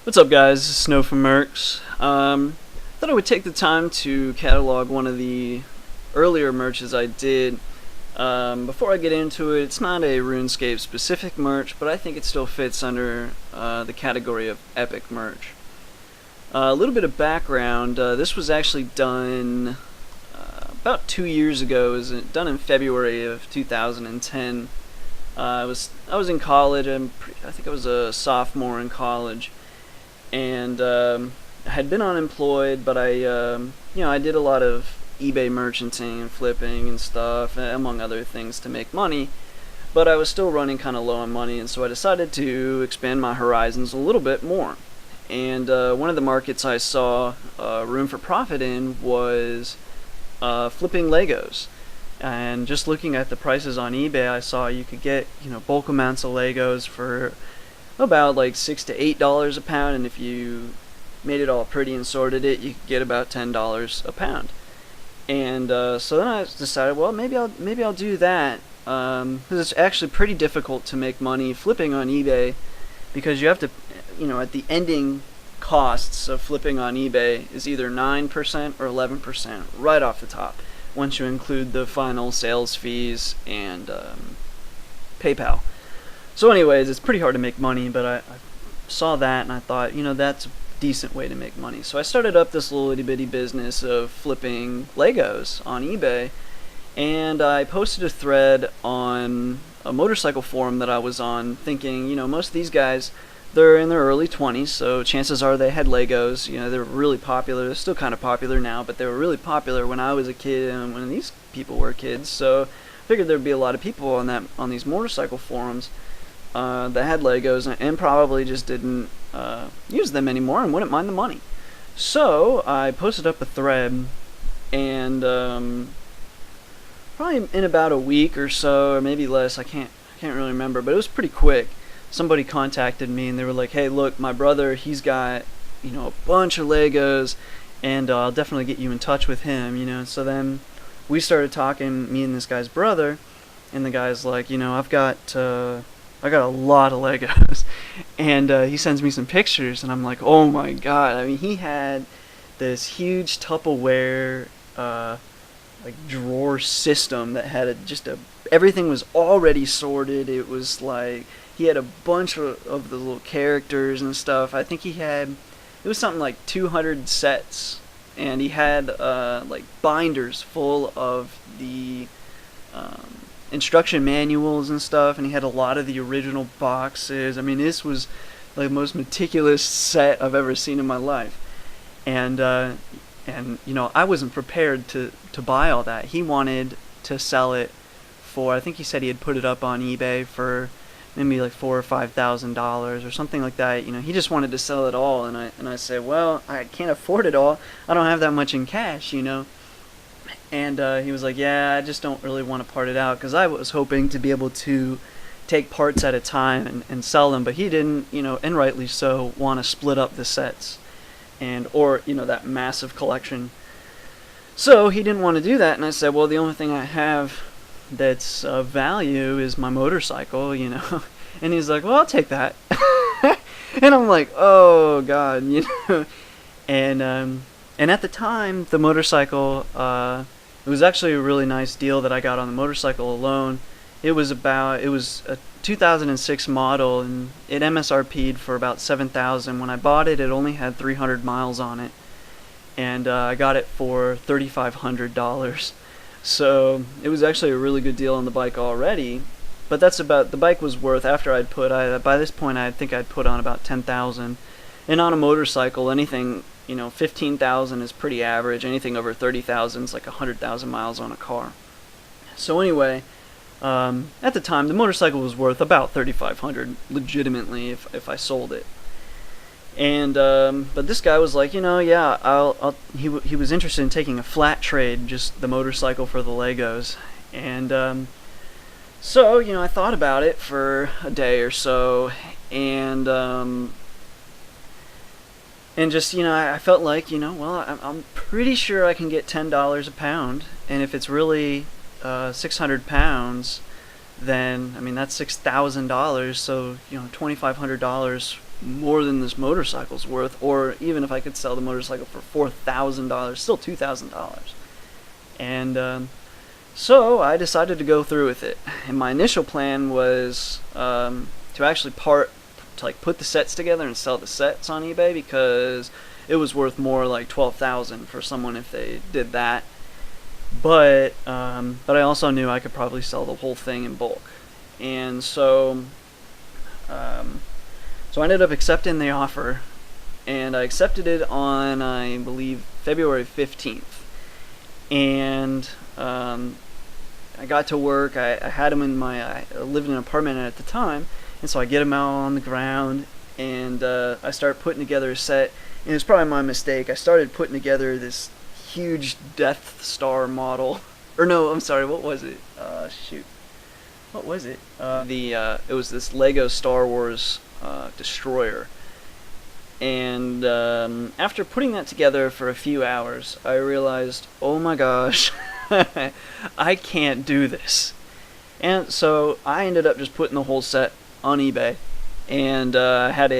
What's up, guys? This is Snow from Mercs. Thought I would take the time to catalog one of the earlier merches I did. Before I get into it, it's not a RuneScape specific merch, but I think it still fits under the category of epic merch. A little bit of background. This was actually done about 2 years ago. It was done in February of 2010. I was in college. I think I was a sophomore in college, and I had been unemployed, but I did a lot of eBay merchanting and flipping and stuff, among other things, to make money. But I was still running kind of low on money, and so I decided to expand my horizons a little bit more. And one of the markets I saw room for profit in was flipping Legos. And just looking at the prices on eBay, I saw you could get bulk amounts of Legos for about like $6 to $8 a pound, and if you made it all pretty and sorted it, you could get about $10 a pound. And so then I decided, well, maybe I'll do that, because it's actually pretty difficult to make money flipping on eBay, because you have to, at the ending costs of flipping on eBay is either 9% or 11% right off the top, once you include the final sales fees and PayPal. So anyways, it's pretty hard to make money, but I saw that and I thought, that's a decent way to make money. So I started up this little itty bitty business of flipping Legos on eBay, and I posted a thread on a motorcycle forum that I was on, thinking, most of these guys, they're in their early 20s, so chances are they had Legos. They're really popular. They're still kind of popular now, but they were really popular when I was a kid and when these people were kids. So I figured there'd be a lot of people on these motorcycle forums that had Legos and probably just didn't use them anymore and wouldn't mind the money. So I posted up a thread, and probably in about a week or so, or maybe less, I can't really remember, but it was pretty quick. Somebody contacted me and they were like, "Hey, look, my brother, he's got a bunch of Legos, and I'll definitely get you in touch with him." So then we started talking, me and this guy's brother, and the guy's like, I've got a lot of Legos. And he sends me some pictures, and I'm like, oh my god. I mean, he had this huge Tupperware drawer system that had everything was already sorted. It was like he had a bunch of the little characters and stuff. I think it was something like 200 sets, and he had binders full of the instruction manuals and stuff, and he had a lot of the original boxes. I mean, this was like the most meticulous set I've ever seen in my life. And I wasn't prepared to buy all that. He wanted to sell it for, I think he said he had put it up on eBay for maybe like $4,000 or $5,000 or something like that. He just wanted to sell it all, and I said, well, I can't afford it all. I don't have that much in cash. And he was like, yeah, I just don't really want to part it out, because I was hoping to be able to take parts at a time and sell them, but he didn't, and rightly so, want to split up the sets or that massive collection. So he didn't want to do that, and I said, well, the only thing I have that's of value is my motorcycle, And he's like, well, I'll take that. And I'm like, oh god, And at the time, the motorcycle, it was actually a really nice deal that I got on the motorcycle alone. It was a 2006 model, and it MSRP'd for about $7,000. When I bought it, it only had 300 miles on it, and I got it for $3,500. So it was actually a really good deal on the bike already. But the bike was worth, by this point I think I'd put on about 10,000. And on a motorcycle, anything 15,000 is pretty average. Anything over 30,000 is like 100,000 miles on a car. So anyway, at the time, the motorcycle was worth about 3,500 legitimately if I sold it. And but this guy was like, yeah, he was interested in taking a flat trade, just the motorcycle for the Legos. And so I thought about it for a day or so, and just, I felt like, well, I'm pretty sure I can get $10 a pound, and if it's really 600 pounds, then, I mean, that's $6,000, so, $2,500 more than this motorcycle's worth, or even if I could sell the motorcycle for $4,000, still $2,000. And so I decided to go through with it. And my initial plan was to actually put the sets together and sell the sets on eBay, because it was worth more, like $12,000 for someone if they did that. But I also knew I could probably sell the whole thing in bulk, and so I ended up accepting the offer, and I accepted it on, I believe, February 15th. And I got to work. I had them in I lived in an apartment at the time, and so I get them out on the ground, and I start putting together a set. And it's probably my mistake. I started putting together this huge Death Star model, or no, I'm sorry, what was it? Shoot, what was it? It was this Lego Star Wars destroyer. And after putting that together for a few hours, I realized, oh my gosh, I can't do this. And so I ended up just putting the whole set on eBay, and had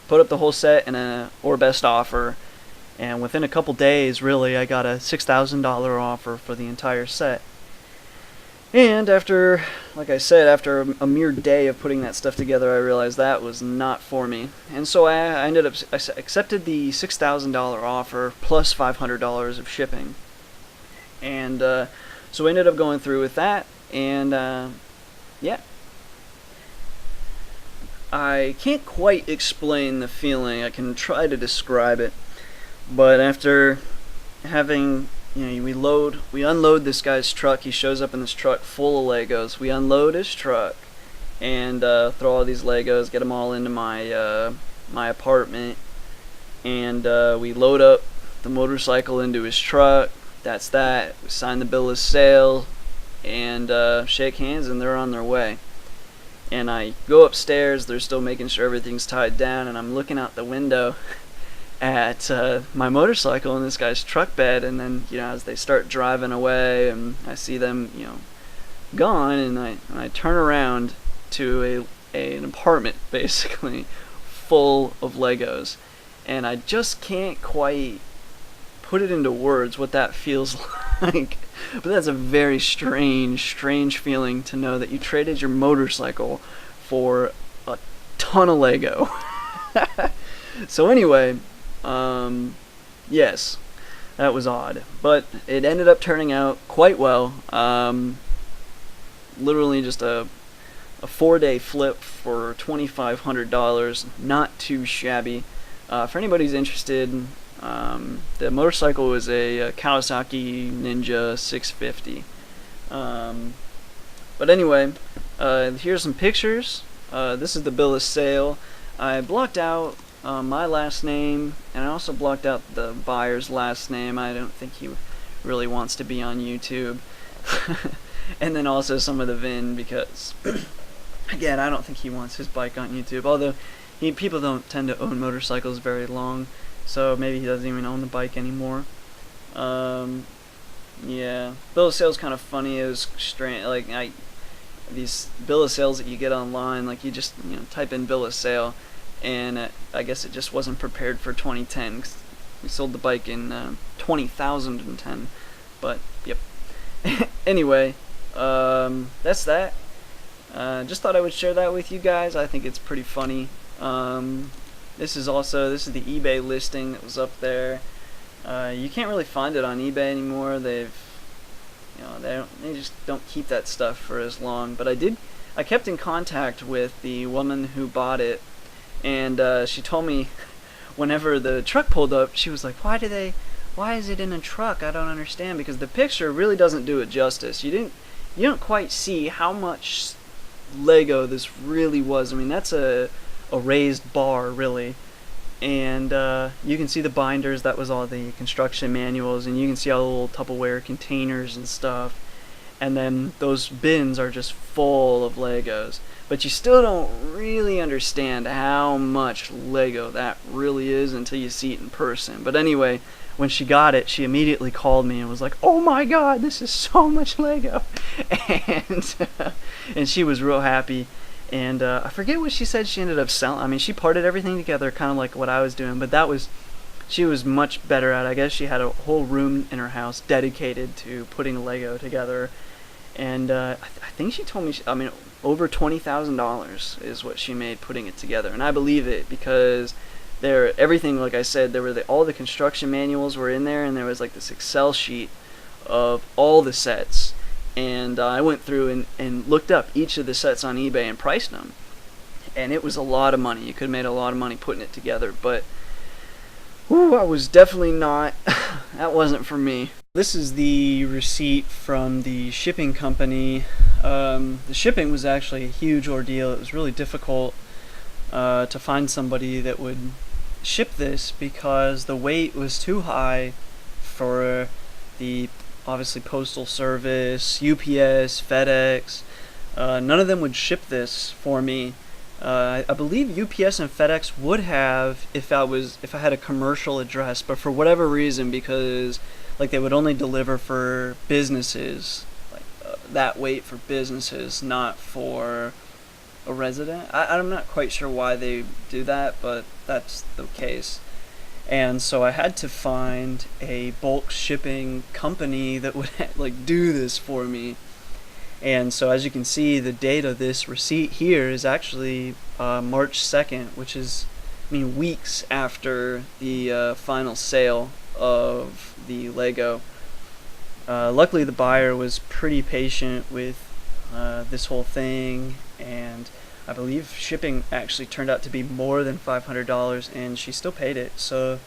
put up the whole set in a or best offer. And within a couple days, really, I got a $6,000 offer for the entire set. And after, like I said, after a mere day of putting that stuff together, I realized that was not for me. And so I accepted the $6,000 offer plus $500 of shipping. And so I ended up going through with that, and yeah. I can't quite explain the feeling. I can try to describe it. But after having, we unload this guy's truck. He shows up in this truck full of Legos. We unload his truck and throw all these Legos, get them all into my apartment, and we load up the motorcycle into his truck. That's that. We sign the bill of sale and shake hands, and they're on their way. And I go upstairs. They're still making sure everything's tied down, and I'm looking out the window at my motorcycle in this guy's truck bed. And then, as they start driving away, and I see them, gone, and I turn around to an apartment basically full of Legos, and I just can't quite put it into words what that feels like. But that's a very strange feeling to know that you traded your motorcycle for a ton of Lego. So anyway, yes, that was odd, but it ended up turning out quite well. Literally just a 4-day flip for $2,500, not too shabby. For anybody who's interested, the motorcycle was a Kawasaki Ninja 650. But anyway, here's some pictures. This is the bill of sale. I blocked out my last name, and I also blocked out the buyer's last name. I don't think he really wants to be on YouTube. And then also some of the VIN, because again, I don't think he wants his bike on YouTube, although people don't tend to own motorcycles very long, so maybe he doesn't even own the bike anymore. Yeah, bill of sale's kind of funny. It was strange, like these bill of sales that you get online, like you just type in bill of sale, and I guess it just wasn't prepared for 2010, 'cause we sold the bike in 2010. But yep. Anyway, that's that. Just thought I would share that with you guys. I think it's pretty funny. This is the eBay listing that was up there. You can't really find it on eBay anymore. They just don't keep that stuff for as long. But I kept in contact with the woman who bought it, and she told me whenever the truck pulled up, she was like, why is it in a truck? I don't understand, because the picture really doesn't do it justice. You don't quite see how much Lego this really was. I mean, that's a raised bar, really. And you can see the binders. That was all the construction manuals, and you can see all the little Tupperware containers and stuff. And then those bins are just full of Legos. But you still don't really understand how much Lego that really is until you see it in person. But anyway, when she got it, she immediately called me and was like, "Oh my God, this is so much Lego," and she was real happy. And I forget what she said she ended up selling. I mean, she parted everything together, kind of like what I was doing, but she was much better at it. I guess she had a whole room in her house dedicated to putting Lego together. And I think she told me, I mean, over $20,000 is what she made putting it together. And I believe it, because everything, like I said, all the construction manuals were in there, and there was like this Excel sheet of all the sets. And I went through and looked up each of the sets on eBay and priced them. And it was a lot of money. You could have made a lot of money putting it together. But, whew, I was definitely not, that wasn't for me. This is the receipt from the shipping company. The shipping was actually a huge ordeal. It was really difficult to find somebody that would ship this, because the weight was too high for the obviously Postal Service, UPS, FedEx. None of them would ship this for me. I believe UPS and FedEx would have if I had a commercial address, but for whatever reason, because like they would only deliver for businesses, like that weight for businesses, not for a resident. I'm not quite sure why they do that, but that's the case. And so I had to find a bulk shipping company that would like do this for me. And so as you can see, the date of this receipt here is actually March 2nd, which is, I mean, weeks after the final sale of the Lego. Luckily the buyer was pretty patient with this whole thing, and I believe shipping actually turned out to be more than $500, and she still paid it, so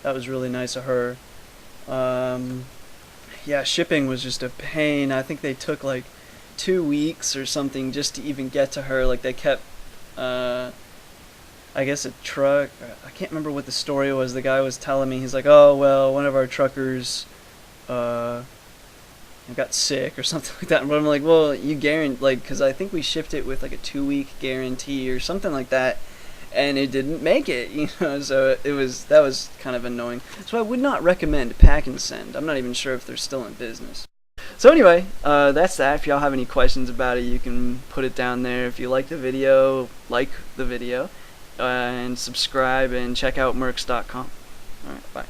that was really nice of her. Yeah, shipping was just a pain. I think they took like 2 weeks or something just to even get to her. Like they kept, I guess a truck, I can't remember what the story was. The guy was telling me, he's like, oh well, one of our truckers got sick or something like that. But I'm like, well, you guarantee, like, because I think we shipped it with like a 2-week guarantee or something like that, and it didn't make it, you know. So that was kind of annoying. So I would not recommend Pack and Send. I'm not even sure if they're still in business. So anyway, that's that. If y'all have any questions about it, you can put it down there. If you like the video, and subscribe, and check out Mercs.com. Alright, bye.